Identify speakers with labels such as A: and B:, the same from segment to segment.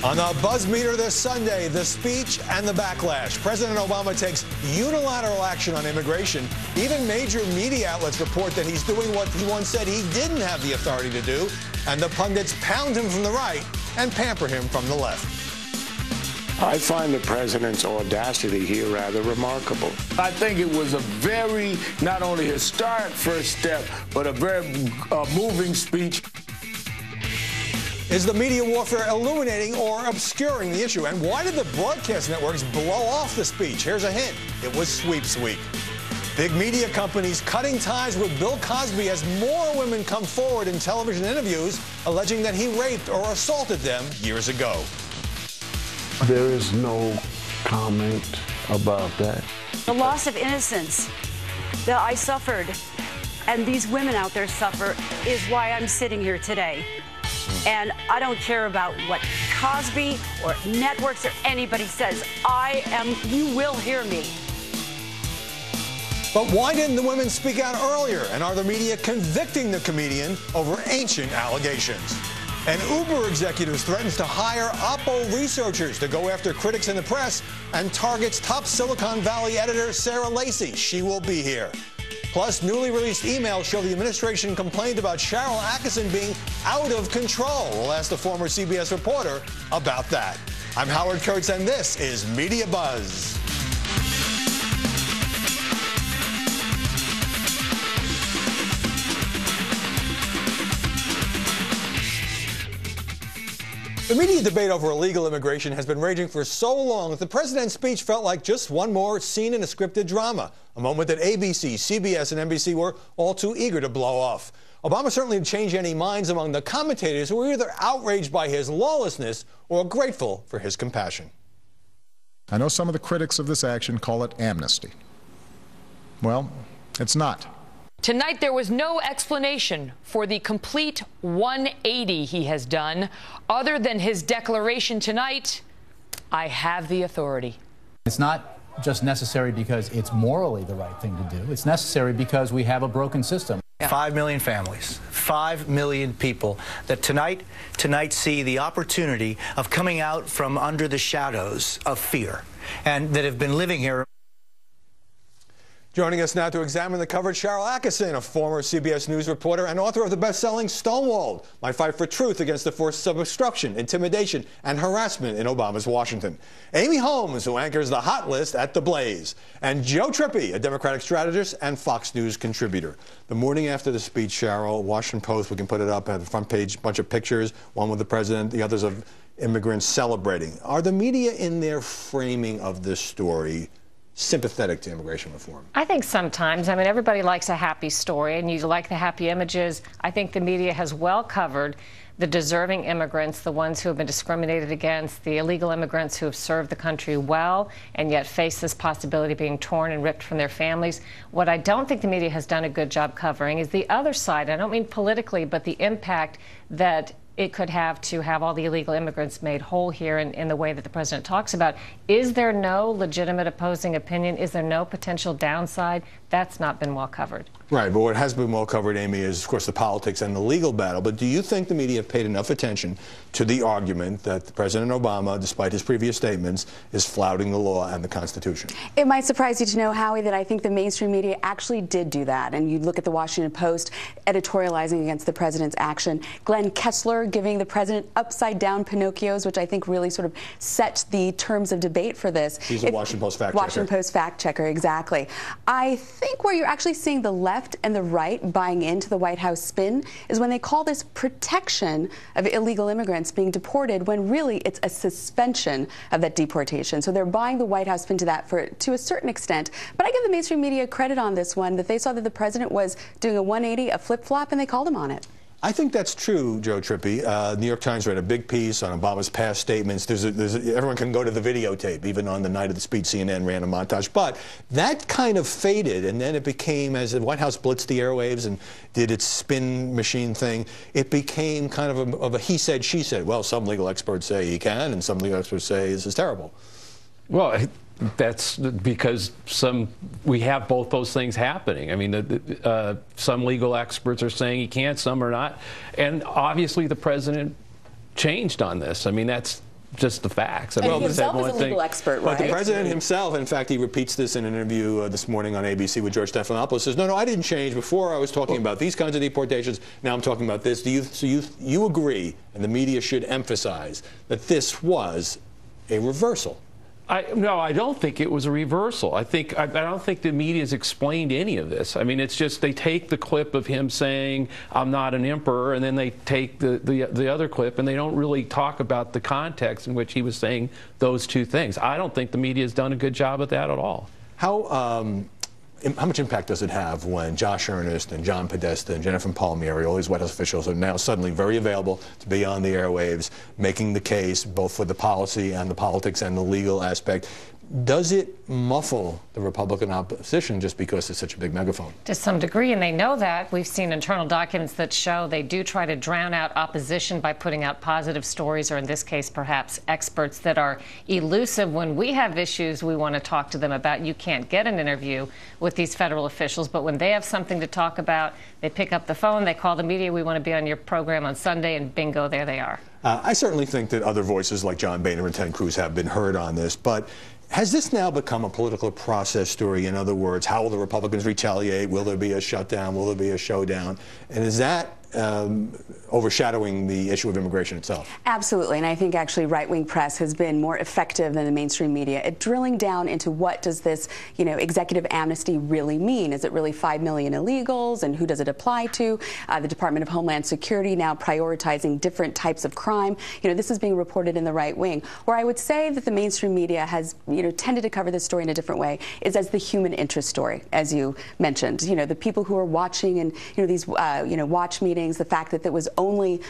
A: On the buzz meter this Sunday, the speech and the backlash. President Obama takes unilateral action on immigration. Even major media outlets report that he's doing what he once said he didn't have the authority to do. And the pundits pound him from the right and pamper him from the left.
B: I find the president's audacity here rather remarkable.
C: I think it was a very, not only historic first step, but a very moving speech.
A: Is the media warfare illuminating or obscuring the issue? And why did the broadcast networks blow off the speech? Here's a hint. It was sweeps week. Big media companies cutting ties with Bill Cosby as more women come forward in television interviews alleging that he raped or assaulted them years ago.
B: There is no comment about that.
D: The loss of innocence that I suffered and these women out there suffer is why I'm sitting here today. And I don't care about what Cosby or networks or anybody says. You will hear me.
A: But why didn't the women speak out earlier? And are the media convicting the comedian over ancient allegations? And Uber executives threatens to hire Oppo researchers to go after critics in the press and targets top Silicon Valley editor Sarah Lacy. She will be here. Plus, newly released emails show the administration complained about Sharyl Attkisson being out of control. We'll ask the former CBS reporter about that. I'm Howard Kurtz, and this is Media Buzz. The media debate over illegal immigration has been raging for so long that the president's speech felt like just one more scene in a scripted drama, a moment that ABC, CBS, and NBC were all too eager to blow off. Obama certainly didn't change any minds among the commentators who were either outraged by his lawlessness or grateful for his compassion.
E: I know some of the critics of this action call it amnesty. Well, it's not.
F: Tonight, there was no explanation for the complete 180 he has done, other than his declaration tonight, I have the authority.
G: It's not just necessary because it's morally the right thing to do. It's necessary because we have a broken system.
H: 5 million families, 5 million people that tonight see the opportunity of coming out from under the shadows of fear and that have been living here.
A: Joining us now to examine the coverage, Sharyl Attkisson, a former CBS News reporter and author of the best-selling Stonewalled, My Fight for Truth Against the Forces of Obstruction, Intimidation, and Harassment in Obama's Washington. Amy Holmes, who anchors the Hot List at The Blaze. And Joe Trippi, a Democratic strategist and Fox News contributor. The morning after the speech, Sharyl, Washington Post, we can put it up at the front page, a bunch of pictures, one with the president, the others of immigrants celebrating. Are the media in their framing of this story sympathetic to immigration reform?
I: I think sometimes. I mean, everybody likes a happy story, and you like the happy images. I think the media has well covered the deserving immigrants, the ones who have been discriminated against, the illegal immigrants who have served the country well and yet face this possibility of being torn and ripped from their families. What I don't think the media has done a good job covering is the other side. I don't mean politically, but the impact that it could have to have all the illegal immigrants made whole here in the way that the president talks about. Is there no legitimate opposing opinion? Is there no potential downside? That's not been well covered.
A: Right, but what has been well covered, Amy, is, of course, the politics and the legal battle. But do you think the media have paid enough attention to the argument that President Obama, despite his previous statements, is flouting the law and the Constitution?
J: It might surprise you to know, Howie, that I think the mainstream media actually did do that. And you look at the Washington Post editorializing against the president's action. Glenn Kessler giving the president upside-down Pinocchios, which I think really sort of set the terms of debate for this.
A: He's a Washington Post fact checker.
J: Washington Post fact checker, exactly. I think where you're actually seeing the left and the right buying into the White House spin is when they call this protection of illegal immigrants being deported, when really it's a suspension of that deportation. So they're buying the White House spin to that to a certain extent. But I give the mainstream media credit on this one, that they saw that the president was doing a 180, a flip-flop, and they called him on it.
A: I think that's true, Joe Trippi. New York Times read a big piece on Obama's past statements. Everyone can go to the videotape. Even on the night of the speech, CNN ran a montage. But that kind of faded, and then it became, as the White House blitzed the airwaves and did its spin machine thing, it became kind of a he said, she said. Well, some legal experts say he can, and some legal experts say this is terrible.
K: Well, that's because we have both those things happening. I mean, some legal experts are saying he can't, some are not. And obviously the president changed on this. I mean, that's just the facts.
J: I mean, he himself is a legal expert, right?
A: But the president himself, in fact, he repeats this in an interview this morning on ABC with George Stephanopoulos, says, no, I didn't change. Before I was talking about these kinds of deportations. Now I'm talking about this. So you agree, and the media should emphasize, that this was a reversal?
K: No, I don't think it was a reversal. I don't think the media's explained any of this. I mean, it's just they take the clip of him saying, I'm not an emperor, and then they take the other clip, and they don't really talk about the context in which he was saying those two things. I don't think the media's done a good job of that at all.
A: How much impact does it have when Josh Earnest and John Podesta and Jennifer Palmieri, all these White House officials, are now suddenly very available to be on the airwaves, making the case both for the policy and the politics and the legal aspect? Does it muffle the Republican opposition just because it's such a big megaphone?
I: To some degree, and they know that. We've seen internal documents that show they do try to drown out opposition by putting out positive stories, or in this case, perhaps experts that are elusive. When we have issues we want to talk to them about, you can't get an interview with these federal officials, but when they have something to talk about, they pick up the phone, they call the media, we want to be on your program on Sunday, and bingo, there they are.
A: I certainly think that other voices like John Boehner and Ted Cruz have been heard on this, but has this now become a political process story? In other words, how will the Republicans retaliate? Will there be a shutdown? Will there be a showdown? And is that overshadowing the issue of immigration itself? Absolutely, and I think actually right-wing press has been more effective than the mainstream media at drilling down into what does this, executive amnesty really mean? Is it really 5 million illegals, and who does it apply to? The Department of Homeland Security now prioritizing different types of crime. This is being reported in the right wing. Where I would say that the mainstream media has, tended to cover this story in a different way is as the human interest story, as you mentioned. The people who are watching and these watch meetings. The fact that it was only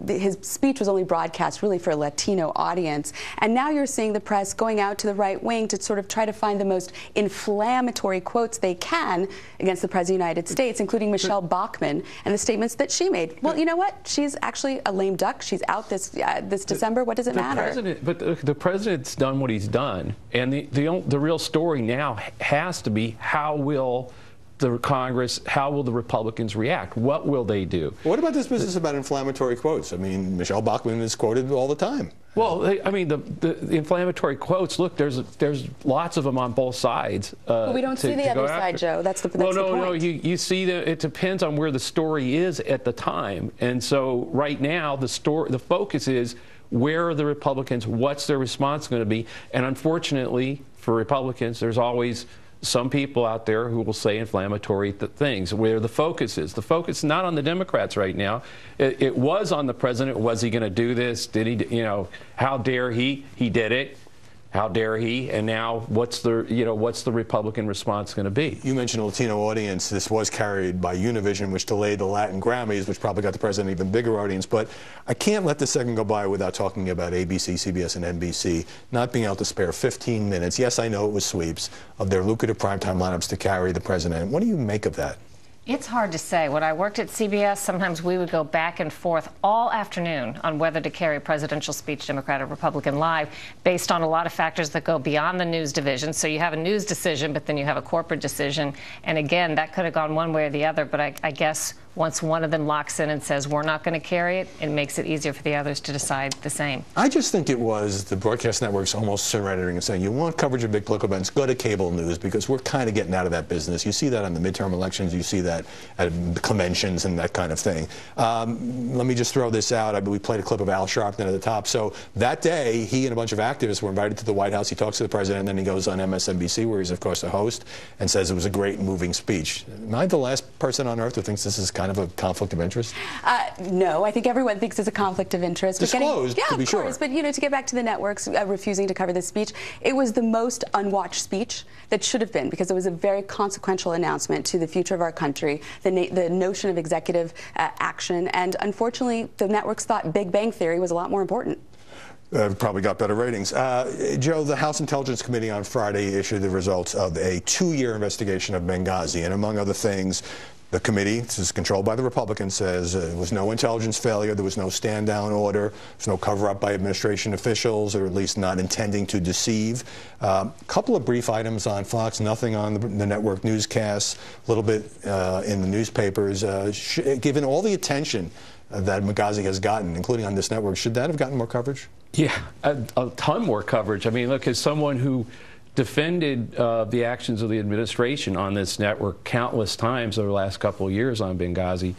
A: his speech was only broadcast really for a Latino audience, and now you're seeing the press going out to the right wing to sort of try to find the most inflammatory quotes they can against the President of the United States, including Michelle Bachmann and the statements that she made. Well, you know what? She's actually a lame duck. She's out this December. What does it matter?
K: The president's done what he's done, and the real story now has to be how will the Congress, how will the Republicans react? What will they do?
A: What about this business about inflammatory quotes? I mean, Michelle Bachmann is quoted all the time.
K: Well, the inflammatory quotes, look, there's lots of them on both sides.
J: But we don't see the other side, Joe. That's the point.
K: No, you see that it depends on where the story is at the time. And so right now, the focus is where are the Republicans, what's their response going to be? And unfortunately, for Republicans, there's always some people out there who will say inflammatory things. Where the focus is not on the Democrats right now. It was on the president. Was he going to do this? Did he? How dare he? He did it. How dare he? And now, what's the Republican response going to be?
A: You mentioned a Latino audience. This was carried by Univision, which delayed the Latin Grammys, which probably got the president an even bigger audience. But I can't let this second go by without talking about ABC, CBS, and NBC not being able to spare 15 minutes. Yes, I know it was sweeps of their lucrative primetime lineups to carry the president. What do you make of that?
I: It's hard to say. When I worked at CBS, sometimes we would go back and forth all afternoon on whether to carry a presidential speech, Democrat or Republican, live, based on a lot of factors that go beyond the news division. So you have a news decision, but then you have a corporate decision. And again, that could have gone one way or the other. But I guess once one of them locks in and says, we're not going to carry it, it makes it easier for the others to decide the same.
A: I just think it was the broadcast networks almost surrendering and saying, you want coverage of big political events, go to cable news, because we're kind of getting out of that business. You see that on the midterm elections. You see that at conventions and that kind of thing. Let me just throw this out. We played a clip of Al Sharpton at the top. So that day, he and a bunch of activists were invited to the White House. He talks to the president, and then he goes on MSNBC, where he's, of course, the host, and says it was a great, moving speech. Am I the last person on earth who thinks this is kind of a conflict of interest? No, I think everyone thinks it's a conflict of interest. Disclosed, to be sure. But, to get back to the networks refusing to cover this speech, it was the most unwatched speech that should have been, because it was a very consequential announcement to the future of our country, the notion of executive action, and unfortunately, the networks thought Big Bang Theory was a lot more important. Probably got better ratings. Joe, the House Intelligence Committee on Friday issued the results of a 2-year investigation of Benghazi, and among other things, the committee, this is controlled by the Republicans, says there was no intelligence failure, there was no stand-down order, there's no cover-up by administration officials, or at least not intending to deceive. A couple of brief items on Fox, nothing on the network newscasts, a little bit in the newspapers. Given all the attention that Benghazi has gotten, including on this network, should that have gotten more coverage?
K: Yeah, a ton more coverage. I mean, look, as someone who defended the actions of the administration on this network countless times over the last couple of years on Benghazi,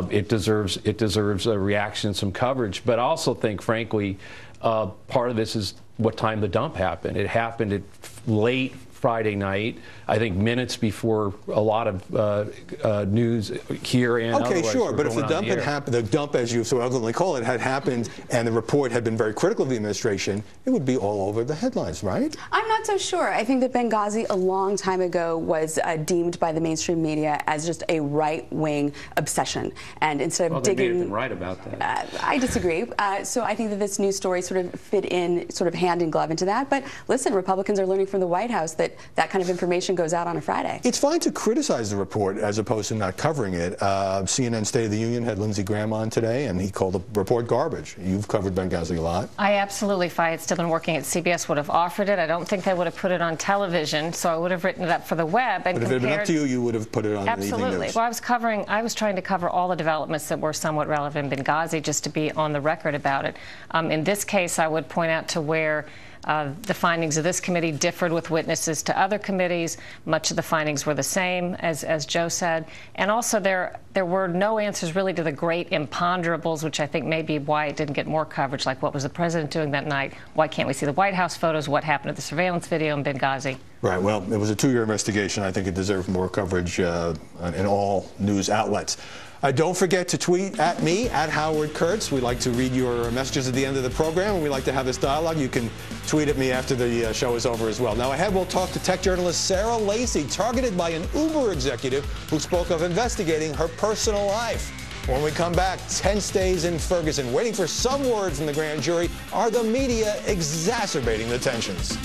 K: it deserves a reaction, some coverage. But I also think, frankly, part of this is what time the dump happened. It happened at late Friday night, I think minutes before a lot of news here and
A: okay, sure, but if the dump had happened, the dump, as you so eloquently call it, had happened, and the report had been very critical of the administration, it would be all over the headlines, right?
J: I'm not so sure. I think that Benghazi a long time ago was deemed by the mainstream media as just a right-wing obsession, and instead of digging,
K: they may have been right about that.
J: I disagree. So I think that this news story sort of fit in, sort of hand in glove into that. But listen, Republicans are learning from the White House that that kind of information goes out on a Friday.
A: It's fine to criticize the report as opposed to not covering it. CNN State of the Union had Lindsey Graham on today, and he called the report garbage. You've covered Benghazi a lot.
I: I absolutely, if I had still been working at CBS, would have offered it. I don't think they would have put it on television, so I would have written it up for the web. And
A: but if it had been up to you, you would have put it on the evening news.
I: Well, I was trying to cover all the developments that were somewhat relevant in Benghazi, just to be on the record about it. In this case, I would point out to where the findings of this committee differed with witnesses to other committees. Much of the findings were the same, as Joe said. And also there were no answers really to the great imponderables, which I think may be why it didn't get more coverage, like what was the president doing that night? Why can't we see the White House photos? What happened to the surveillance video in Benghazi?
A: Right. Well, it was a 2-year investigation. I think it deserved more coverage in all news outlets. Don't forget to tweet at me, at Howard Kurtz. We like to read your messages at the end of the program, and we like to have this dialogue. You can tweet at me after the show is over as well. Now ahead, we'll talk to tech journalist Sarah Lacy, targeted by an Uber executive who spoke of investigating her personal life. When we come back, 10 days in Ferguson, waiting for some word from the grand jury. Are the media exacerbating the tensions?